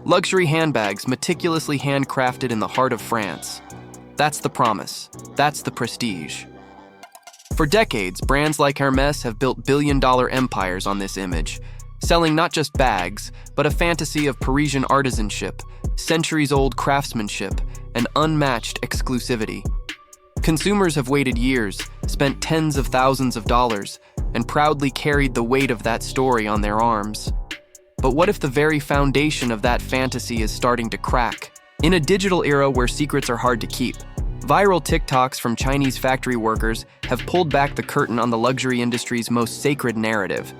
Luxury handbags meticulously handcrafted in the heart of France. That's the promise. That's the prestige. For decades, brands like Hermès have built billion-dollar empires on this image, selling not just bags, but a fantasy of Parisian artisanship, centuries-old craftsmanship, and unmatched exclusivity. Consumers have waited years, spent tens of thousands of dollars, and proudly carried the weight of that story on their arms. But what if the very foundation of that fantasy is starting to crack? In a digital era where secrets are hard to keep, viral TikToks from Chinese factory workers have pulled back the curtain on the luxury industry's most sacred narrative.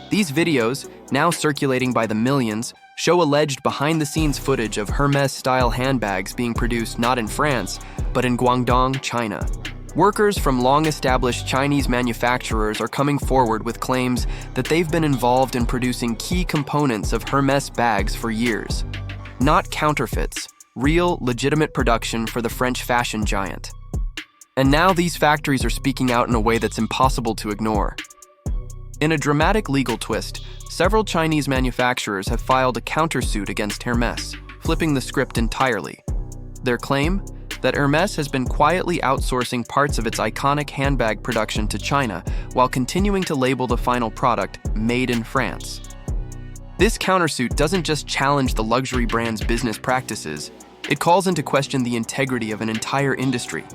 These videos, now circulating by the millions, show alleged behind-the-scenes footage of Hermès-style handbags being produced not in France, but in Guangdong, China. Workers from long-established Chinese manufacturers are coming forward with claims that they've been involved in producing key components of Hermès bags for years. Not counterfeits, real, legitimate production for the French fashion giant. And now these factories are speaking out in a way that's impossible to ignore. In a dramatic legal twist, several Chinese manufacturers have filed a countersuit against Hermès, flipping the script entirely. Their claim? That Hermès has been quietly outsourcing parts of its iconic handbag production to China while continuing to label the final product made in France. This countersuit doesn't just challenge the luxury brand's business practices, it calls into question the integrity of an entire industry.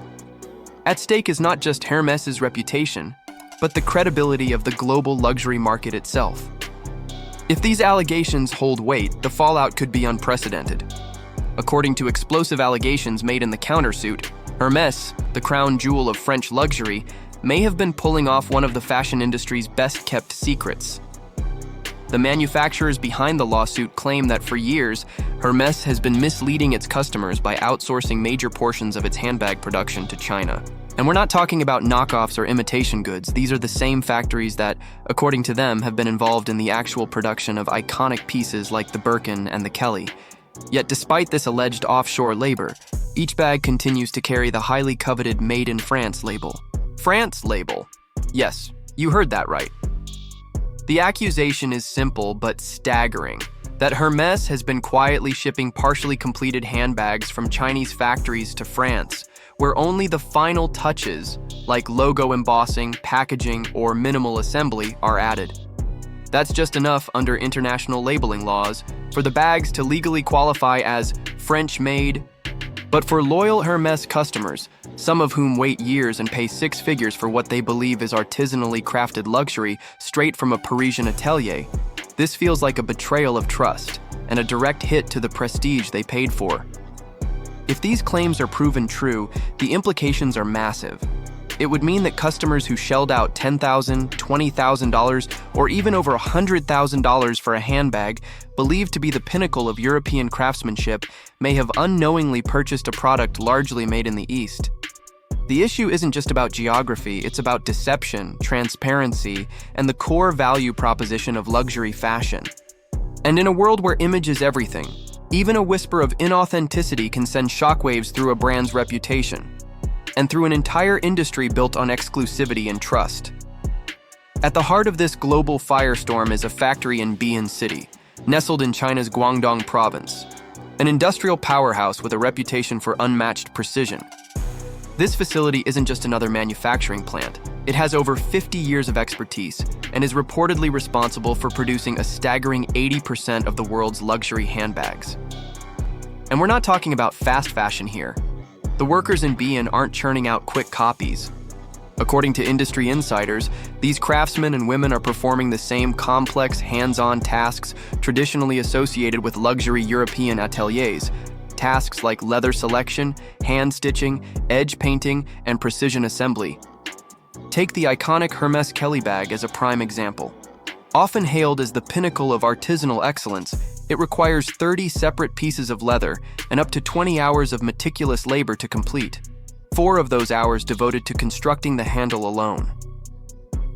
At stake is not just Hermès' reputation, but the credibility of the global luxury market itself. If these allegations hold weight, the fallout could be unprecedented. According to explosive allegations made in the countersuit, Hermès, the crown jewel of French luxury, may have been pulling off one of the fashion industry's best-kept secrets. The manufacturers behind the lawsuit claim that for years, Hermès has been misleading its customers by outsourcing major portions of its handbag production to China. And we're not talking about knockoffs or imitation goods. These are the same factories that, according to them, have been involved in the actual production of iconic pieces like the Birkin and the Kelly. Yet despite this alleged offshore labor, each bag continues to carry the highly coveted Made in France label. France label. Yes, you heard that right. The accusation is simple but staggering, that Hermès has been quietly shipping partially completed handbags from Chinese factories to France, where only the final touches, like logo embossing, packaging, or minimal assembly, are added. That's just enough under international labeling laws for the bags to legally qualify as French-made. But for loyal Hermès customers, some of whom wait years and pay six figures for what they believe is artisanally crafted luxury straight from a Parisian atelier, this feels like a betrayal of trust and a direct hit to the prestige they paid for. If these claims are proven true, the implications are massive. It would mean that customers who shelled out $10,000, $20,000, or even over $100,000 for a handbag believed to be the pinnacle of European craftsmanship may have unknowingly purchased a product largely made in the East. The issue isn't just about geography, it's about deception, transparency, and the core value proposition of luxury fashion. And in a world where image is everything, even a whisper of inauthenticity can send shockwaves through a brand's reputation, and through an entire industry built on exclusivity and trust. At the heart of this global firestorm is a factory in Beiyang City, nestled in China's Guangdong province, an industrial powerhouse with a reputation for unmatched precision. This facility isn't just another manufacturing plant. It has over 50 years of expertise and is reportedly responsible for producing a staggering 80% of the world's luxury handbags. And we're not talking about fast fashion here. The workers in Beiyang aren't churning out quick copies. According to industry insiders, these craftsmen and women are performing the same complex, hands-on tasks traditionally associated with luxury European ateliers. Tasks like leather selection, hand stitching, edge painting, and precision assembly. Take the iconic Hermès Kelly bag as a prime example. Often hailed as the pinnacle of artisanal excellence, it requires 30 separate pieces of leather and up to 20 hours of meticulous labor to complete. 4 of those hours devoted to constructing the handle alone.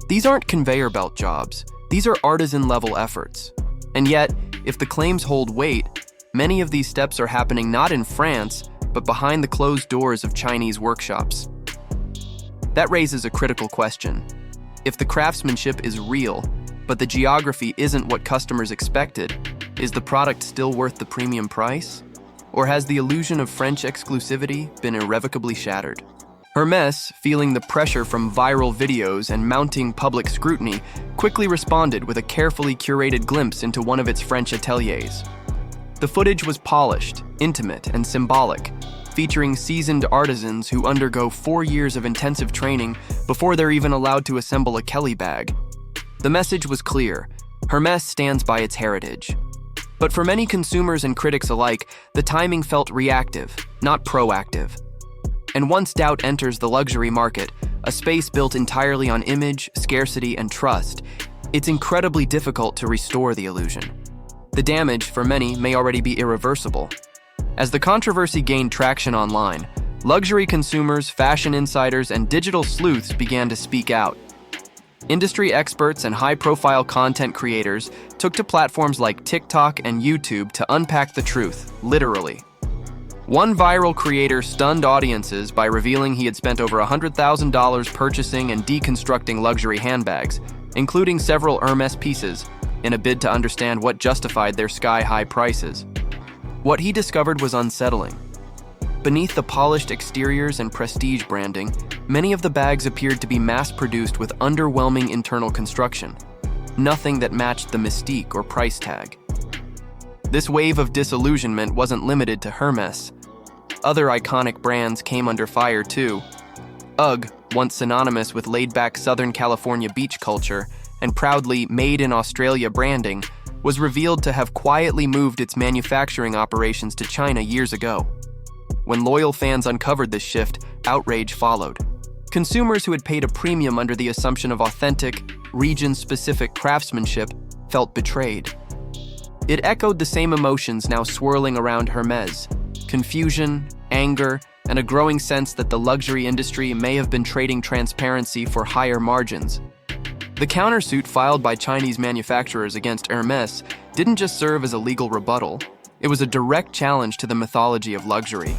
These aren't conveyor belt jobs, these are artisan-level efforts. And yet, if the claims hold weight, many of these steps are happening not in France, but behind the closed doors of Chinese workshops. That raises a critical question. If the craftsmanship is real, but the geography isn't what customers expected, is the product still worth the premium price? Or has the illusion of French exclusivity been irrevocably shattered? Hermès, feeling the pressure from viral videos and mounting public scrutiny, quickly responded with a carefully curated glimpse into one of its French ateliers. The footage was polished, intimate, and symbolic, featuring seasoned artisans who undergo 4 years of intensive training before they're even allowed to assemble a Kelly bag. The message was clear: Hermès stands by its heritage. But for many consumers and critics alike, the timing felt reactive, not proactive. And once doubt enters the luxury market, a space built entirely on image, scarcity, and trust, it's incredibly difficult to restore the illusion. The damage, for many, may already be irreversible. As the controversy gained traction online, luxury consumers, fashion insiders, and digital sleuths began to speak out. Industry experts and high-profile content creators took to platforms like TikTok and YouTube to unpack the truth, literally. One viral creator stunned audiences by revealing he had spent over $100,000 purchasing and deconstructing luxury handbags, including several Hermès pieces, in a bid to understand what justified their sky-high prices. What he discovered was unsettling. Beneath the polished exteriors and prestige branding, many of the bags appeared to be mass-produced with underwhelming internal construction, nothing that matched the mystique or price tag. This wave of disillusionment wasn't limited to Hermès. Other iconic brands came under fire too. UGG, once synonymous with laid-back Southern California beach culture and proudly made in Australia branding, was revealed to have quietly moved its manufacturing operations to China years ago. When loyal fans uncovered this shift, outrage followed. Consumers who had paid a premium under the assumption of authentic, region-specific craftsmanship felt betrayed. It echoed the same emotions now swirling around Hermès: confusion, anger, and a growing sense that the luxury industry may have been trading transparency for higher margins. The countersuit filed by Chinese manufacturers against Hermès didn't just serve as a legal rebuttal, it was a direct challenge to the mythology of luxury.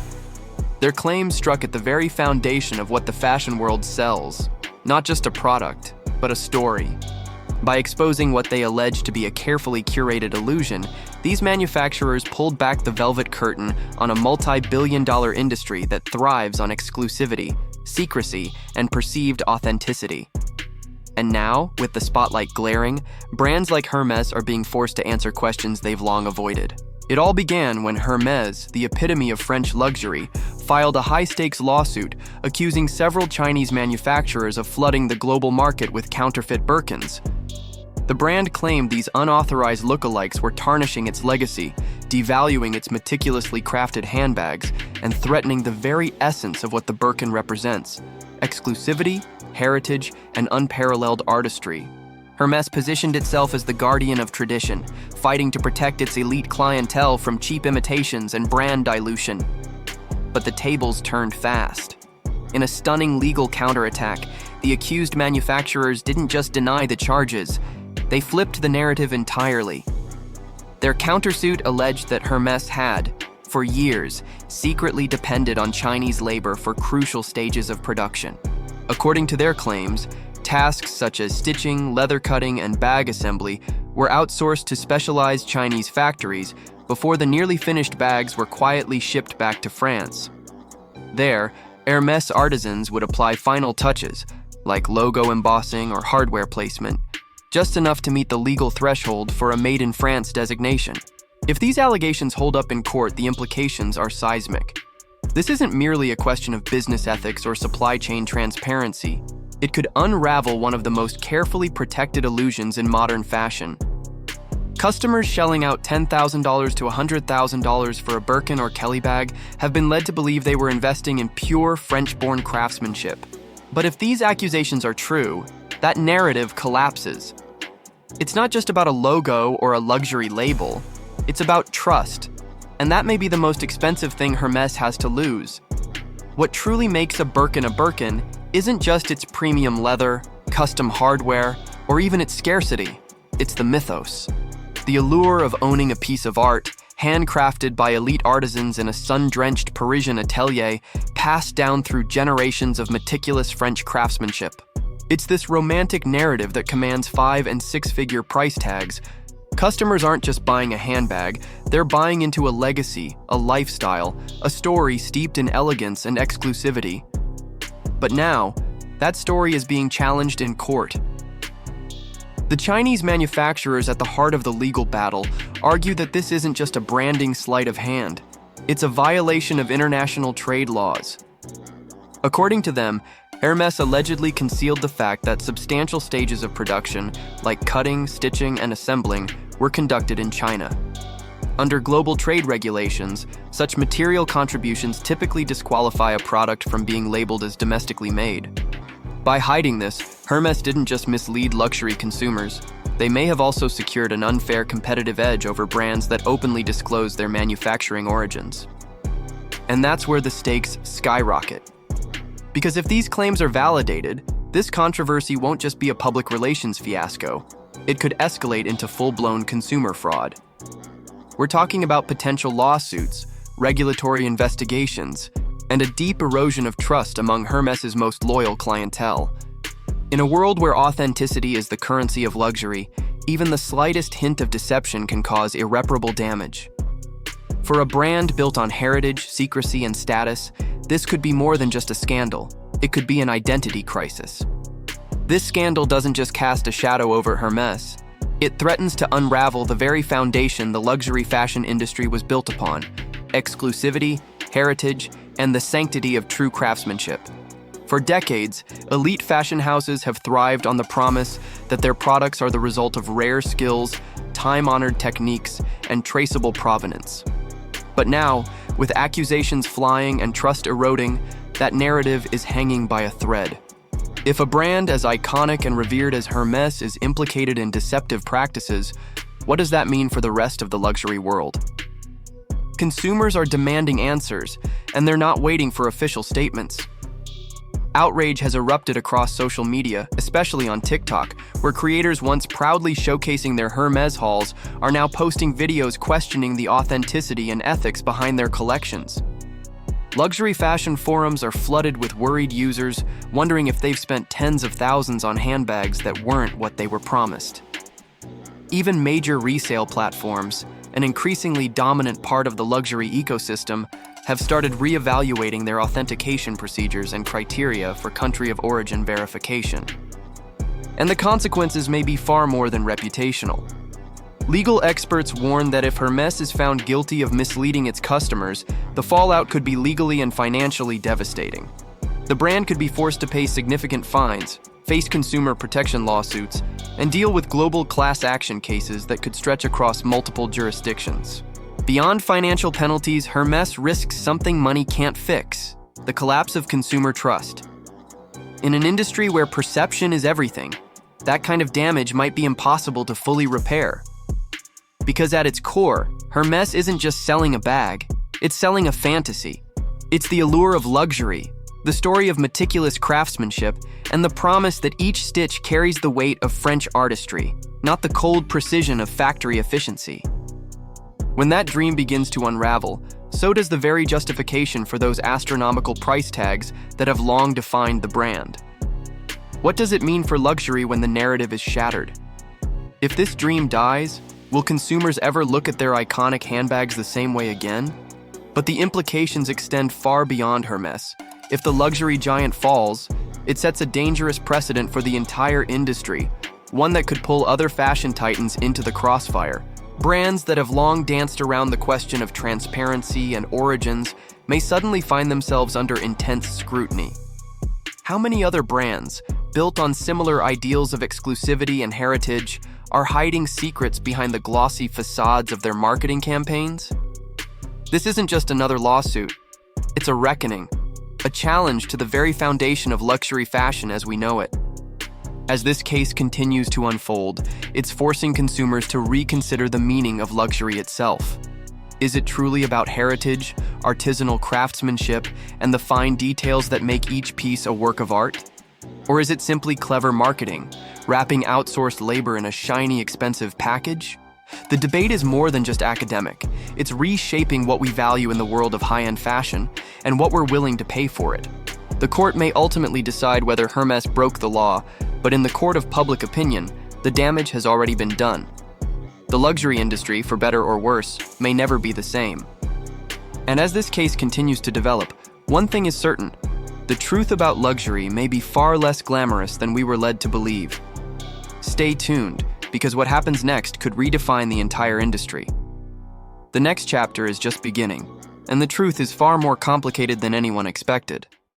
Their claims struck at the very foundation of what the fashion world sells, not just a product, but a story. By exposing what they alleged to be a carefully curated illusion, these manufacturers pulled back the velvet curtain on a multi-billion-dollar industry that thrives on exclusivity, secrecy, and perceived authenticity. And now, with the spotlight glaring, brands like Hermès are being forced to answer questions they've long avoided. It all began when Hermès, the epitome of French luxury, filed a high-stakes lawsuit accusing several Chinese manufacturers of flooding the global market with counterfeit Birkins. The brand claimed these unauthorized lookalikes were tarnishing its legacy, devaluing its meticulously crafted handbags, and threatening the very essence of what the Birkin represents: exclusivity, heritage, and unparalleled artistry. Hermès positioned itself as the guardian of tradition, fighting to protect its elite clientele from cheap imitations and brand dilution. But the tables turned fast. In a stunning legal counterattack, the accused manufacturers didn't just deny the charges, they flipped the narrative entirely. Their countersuit alleged that Hermès had, for years, secretly depended on Chinese labor for crucial stages of production. According to their claims, tasks such as stitching, leather cutting, and bag assembly were outsourced to specialized Chinese factories before the nearly finished bags were quietly shipped back to France. There, Hermès artisans would apply final touches, like logo embossing or hardware placement, just enough to meet the legal threshold for a Made in France designation. If these allegations hold up in court, the implications are seismic. This isn't merely a question of business ethics or supply chain transparency. It could unravel one of the most carefully protected illusions in modern fashion. Customers shelling out $10,000 to $100,000 for a Birkin or Kelly bag have been led to believe they were investing in pure French-born craftsmanship. But if these accusations are true, that narrative collapses. It's not just about a logo or a luxury label, it's about trust. And that may be the most expensive thing Hermès has to lose. What truly makes a Birkin isn't just its premium leather, custom hardware, or even its scarcity. It's the mythos. The allure of owning a piece of art, handcrafted by elite artisans in a sun-drenched Parisian atelier, passed down through generations of meticulous French craftsmanship. It's this romantic narrative that commands 5- and 6-figure price tags. Customers aren't just buying a handbag, they're buying into a legacy, a lifestyle, a story steeped in elegance and exclusivity. But now, that story is being challenged in court. The Chinese manufacturers at the heart of the legal battle argue that this isn't just a branding sleight of hand. It's a violation of international trade laws. According to them, Hermès allegedly concealed the fact that substantial stages of production, like cutting, stitching, and assembling, were conducted in China. Under global trade regulations, such material contributions typically disqualify a product from being labeled as domestically made. By hiding this, Hermès didn't just mislead luxury consumers. They may have also secured an unfair competitive edge over brands that openly disclose their manufacturing origins. And that's where the stakes skyrocket. Because if these claims are validated, this controversy won't just be a public relations fiasco. It could escalate into full-blown consumer fraud. We're talking about potential lawsuits, regulatory investigations, and a deep erosion of trust among Hermès's most loyal clientele. In a world where authenticity is the currency of luxury, even the slightest hint of deception can cause irreparable damage. For a brand built on heritage, secrecy, and status, this could be more than just a scandal. It could be an identity crisis. This scandal doesn't just cast a shadow over Hermès. It threatens to unravel the very foundation the luxury fashion industry was built upon: exclusivity, heritage, and the sanctity of true craftsmanship. For decades, elite fashion houses have thrived on the promise that their products are the result of rare skills, time-honored techniques, and traceable provenance. But now, with accusations flying and trust eroding, that narrative is hanging by a thread. If a brand as iconic and revered as Hermès is implicated in deceptive practices, what does that mean for the rest of the luxury world? Consumers are demanding answers, and they're not waiting for official statements. Outrage has erupted across social media, especially on TikTok, where creators once proudly showcasing their Hermès hauls are now posting videos questioning the authenticity and ethics behind their collections. Luxury fashion forums are flooded with worried users wondering if they've spent tens of thousands on handbags that weren't what they were promised. Even major resale platforms, an increasingly dominant part of the luxury ecosystem, have started reevaluating their authentication procedures and criteria for country of origin verification. And the consequences may be far more than reputational. Legal experts warn that if Hermès is found guilty of misleading its customers, the fallout could be legally and financially devastating. The brand could be forced to pay significant fines, face consumer protection lawsuits, and deal with global class action cases that could stretch across multiple jurisdictions. Beyond financial penalties, Hermès risks something money can't fix: the collapse of consumer trust. In an industry where perception is everything, that kind of damage might be impossible to fully repair. Because at its core, Hermès isn't just selling a bag, it's selling a fantasy. It's the allure of luxury, the story of meticulous craftsmanship, and the promise that each stitch carries the weight of French artistry, not the cold precision of factory efficiency. When that dream begins to unravel, so does the very justification for those astronomical price tags that have long defined the brand. What does it mean for luxury when the narrative is shattered? If this dream dies, will consumers ever look at their iconic handbags the same way again? But the implications extend far beyond Hermès. If the luxury giant falls, it sets a dangerous precedent for the entire industry, one that could pull other fashion titans into the crossfire. Brands that have long danced around the question of transparency and origins may suddenly find themselves under intense scrutiny. How many other brands, built on similar ideals of exclusivity and heritage, are hiding secrets behind the glossy facades of their marketing campaigns? This isn't just another lawsuit. It's a reckoning, a challenge to the very foundation of luxury fashion as we know it. As this case continues to unfold, it's forcing consumers to reconsider the meaning of luxury itself. Is it truly about heritage, artisanal craftsmanship, and the fine details that make each piece a work of art? Or is it simply clever marketing, wrapping outsourced labor in a shiny, expensive package? The debate is more than just academic. It's reshaping what we value in the world of high-end fashion and what we're willing to pay for it. The court may ultimately decide whether Hermès broke the law, but in the court of public opinion, the damage has already been done. The luxury industry, for better or worse, may never be the same. And as this case continues to develop, one thing is certain: the truth about luxury may be far less glamorous than we were led to believe. Stay tuned, because what happens next could redefine the entire industry. The next chapter is just beginning, and the truth is far more complicated than anyone expected.